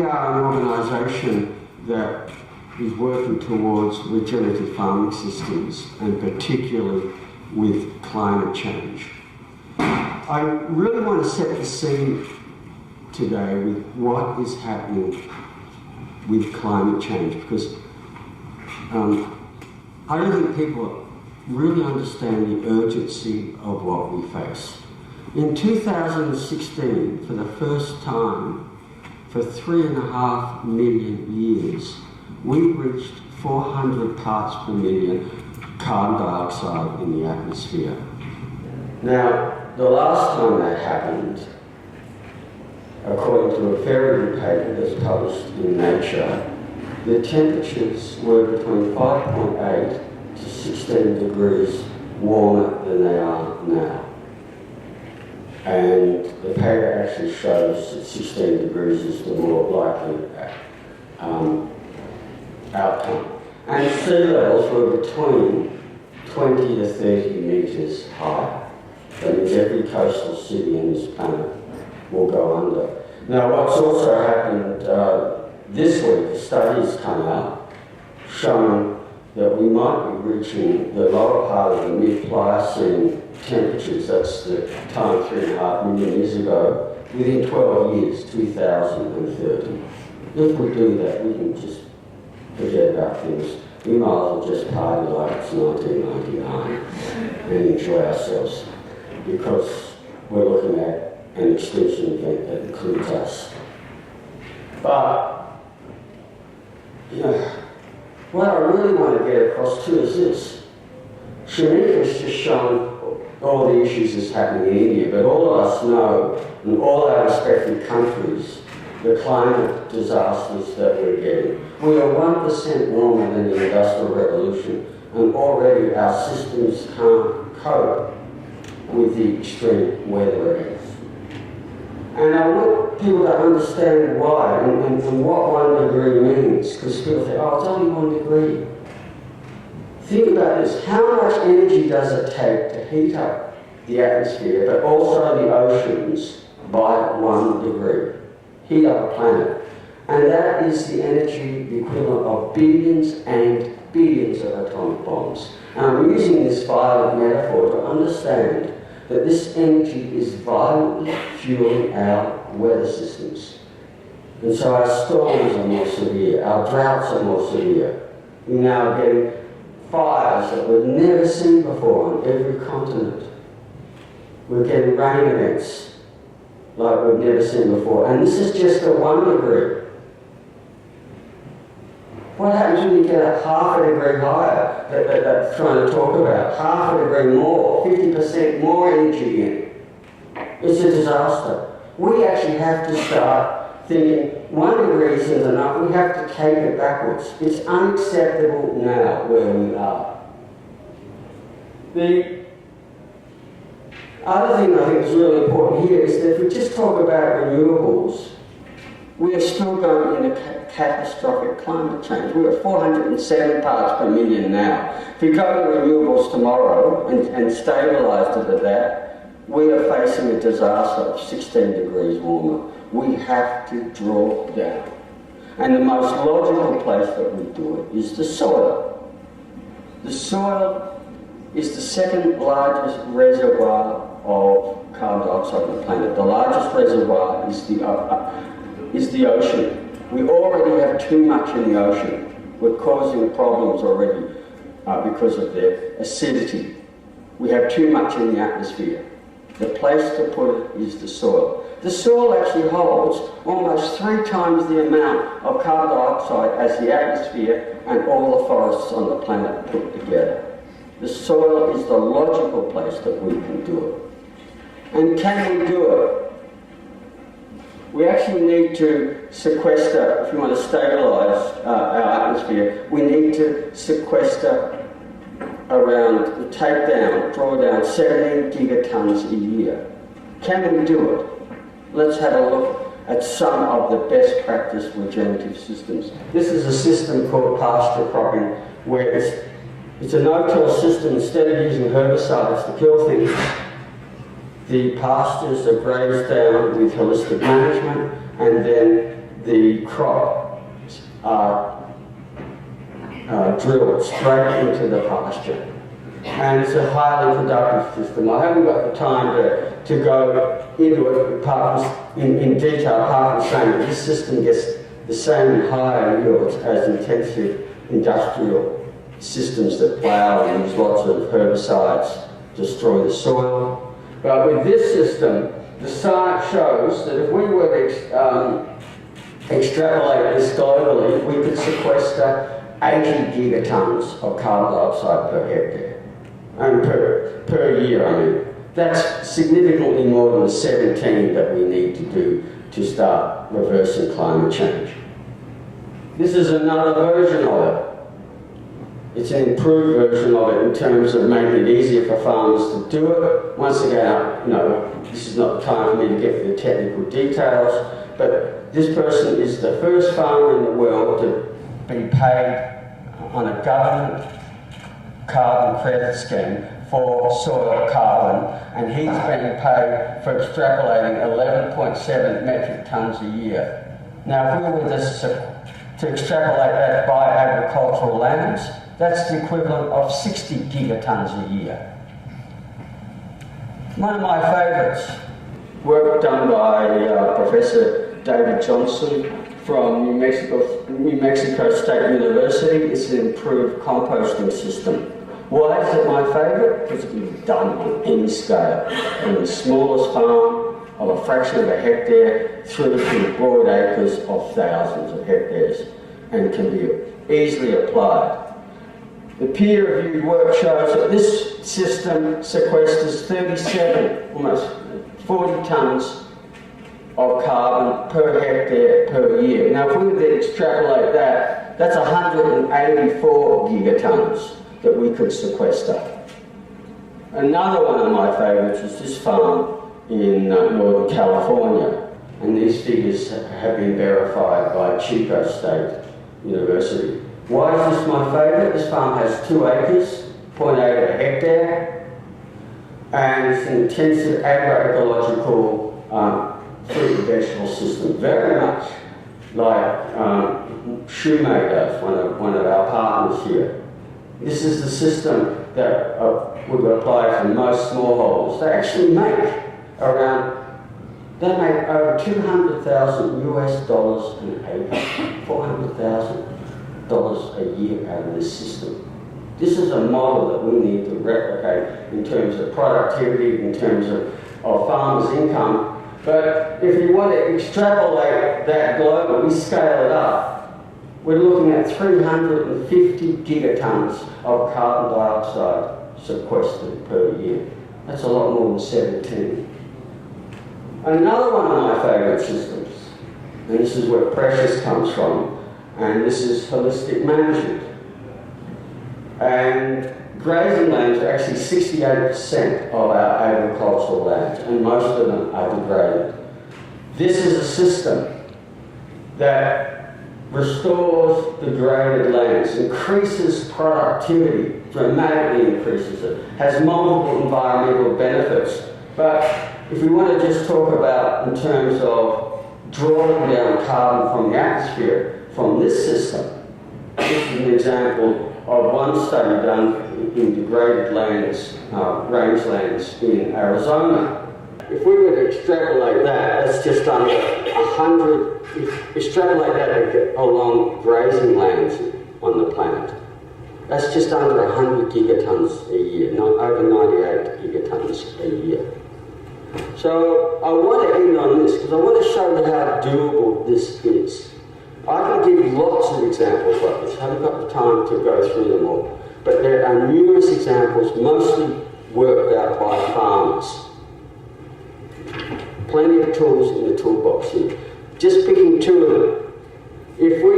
we are an organisation that is working towards regenerative farming systems, and particularly with climate change. I really want to set the scene today with what is happening with climate change, because I don't think people really understand the urgency of what we face. In 2016, for the first time, for 3.5 million years, we reached 400 parts per million carbon dioxide in the atmosphere. Now, the last time that happened, according to a very good paper that's published in Nature, the temperatures were between 5.8 to 16 degrees warmer than they are now. And the paper actually shows that 16 degrees is the more likely outcome. And sea levels were between 20 to 30 metres high. That means every coastal city in this planet will go under. Now, what's also happened this week, a study has come out showing that we might be reaching the lower part of the mid-Pliocene temperatures, that's the time 3.5 million years ago, within 12 years, 2030. If we do that, we can just forget about things. We might as well just party like it's 1999 and enjoy ourselves, because we're looking at an extinction event that includes us. But, you know, what I really want to get across too is this. Shamika's just shown all the issues that's happening in India, but all of us know, in all our respective countries, the climate disasters that we're getting. We are 1% warmer than the Industrial Revolution, and already our systems can't cope with the extreme weather events. And I want people to understand why and what 1 degree means, because people think, oh, it's only 1 degree. Think about this. How much energy does it take to heat up the atmosphere, but also the oceans, by 1 degree? Heat up a planet. And that is the energy, the equivalent of billions and billions of atomic bombs. And I'm using this violent metaphor to understand that this energy is violently fueling our weather systems. And so our storms are more severe, our droughts are more severe. We're now getting fires that we've never seen before on every continent. We're getting rain events like we've never seen before. And this is just at 1 degree. What happens when you get a half a degree higher that they're trying to talk about? Half a degree more, 50% more energy in. It's a disaster. We actually have to start thinking 1 degree isn't enough. We have to take it backwards. It's unacceptable now where we are. The other thing I think is really important here is that if we just talk about renewables, we are still going in a catastrophic climate change. We're at 407 parts per million now. If we go to renewables tomorrow and stabilise it at that, we are facing a disaster of 16 degrees warmer. We have to draw down. And the most logical place that we do it is the soil. The soil is the second largest reservoir of carbon dioxide on the planet. The largest reservoir is the ocean. We already have too much in the ocean. We're causing problems already because of their acidity. We have too much in the atmosphere. The place to put it is the soil. The soil actually holds almost 3 times the amount of carbon dioxide as the atmosphere and all the forests on the planet put together. The soil is the logical place that we can do it. And can we do it? We actually need to sequester, if you want to stabilise our atmosphere, we need to sequester draw down 17 gigatons a year. Can we do it? Let's have a look at some of the best practice regenerative systems. This is a system called pasture cropping, where it's a no-till system. Instead of using herbicides to kill things, the pastures are grazed down with holistic management, and then the crops are drilled straight into the pasture. And it's a highly productive system. I haven't got the time to go into it in detail, apart from saying that this system gets the same higher yields as intensive industrial systems that plough and use lots of herbicides, destroy the soil. But with this system, the science shows that if we were to extrapolate this globally, we could sequester 80 gigatons of carbon dioxide per hectare. And per year, I mean. That's significantly more than the 17 that we need to do to start reversing climate change. This is another version of it. It's an improved version of it in terms of making it easier for farmers to do it. Once again, this is not the time for me to get into the technical details, but this person is the first farmer in the world to be paid on a government carbon credit scheme for soil carbon, and he's being paid for extrapolating 11.7 metric tonnes a year. Now, if we were to extrapolate that by agricultural lands, that's the equivalent of 60 gigatons a year. One of my favourites, work done by Professor David Johnson from New Mexico State University. It's an improved composting system. Why is it my favourite? Because it can be done on any scale, from the smallest farm of a fraction of a hectare through to broad acres of thousands of hectares, and can be easily applied. The peer-reviewed work shows that this system sequesters 37, almost 40 tonnes of carbon per hectare per year. Now, if we were to extrapolate that, that's 184 gigatons that we could sequester. Another one of my favourites is this farm in Northern California, and these figures have been verified by Chico State University. Why is this my favourite? This farm has 2 acres, 0.8 of a hectare, and it's an intensive agroecological fruit and vegetable system, very much like Shoemaker, one of our partners here. This is the system that would apply for most smallholders. They actually make over $200,000 an acre, $400,000 a year out of this system. This is a model that we need to replicate in terms of productivity, in terms of farmers' income. But if you want to extrapolate that globally, we scale it up. We're looking at 350 gigatons of carbon dioxide sequestered per year. That's a lot more than 17. Another one of my favourite systems, and this is where precious comes from, and this is holistic management. And grazing lands are actually 68% of our agricultural lands, and most of them are degraded. This is a system that restores degraded lands, increases productivity, dramatically increases it, has multiple environmental benefits. But if we want to just talk about in terms of drawing down carbon from the atmosphere from this system, this is an example of one study done in degraded lands, rangelands in Arizona. If we were to extrapolate that, that's just under 100, extrapolate that along grazing lands on the planet. That's just under 100 gigatons a year, over 98 gigatons a year. So I want to end on this because I want to show you how doable this is. I can give you lots of examples like this. I haven't got the time to go through them all. But there are numerous examples, mostly worked out by farmers. Plenty of tools in the toolbox here. Just picking 2 of them. If we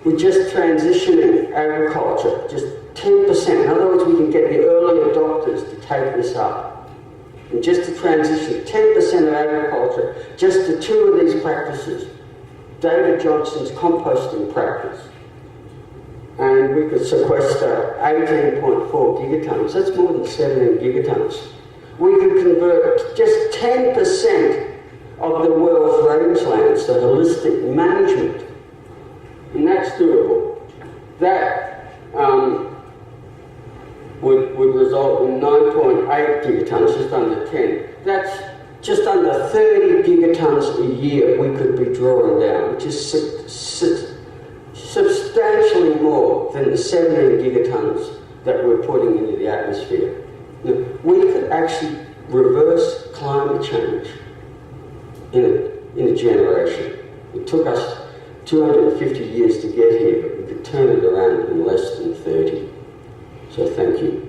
were just transitioning agriculture, just 10%, in other words, we can get the early adopters to take this up. And just to transition 10% of agriculture, just to 2 of these practices. David Johnson's composting practice. And we could sequester 18.4 gigatons. That's more than 17 gigatons. We could convert just 10% of the world's rangelands, so holistic management. And that's doable. That would result in 9.8 gigatons, just under 10. That's just under 30 gigatons a year we could be drawing down, which is substantially more than the 17 gigatons that we're putting into the atmosphere. Now, we could actually reverse climate change in a generation. It took us 250 years to get here, but we could turn it around in less than 30. So thank you.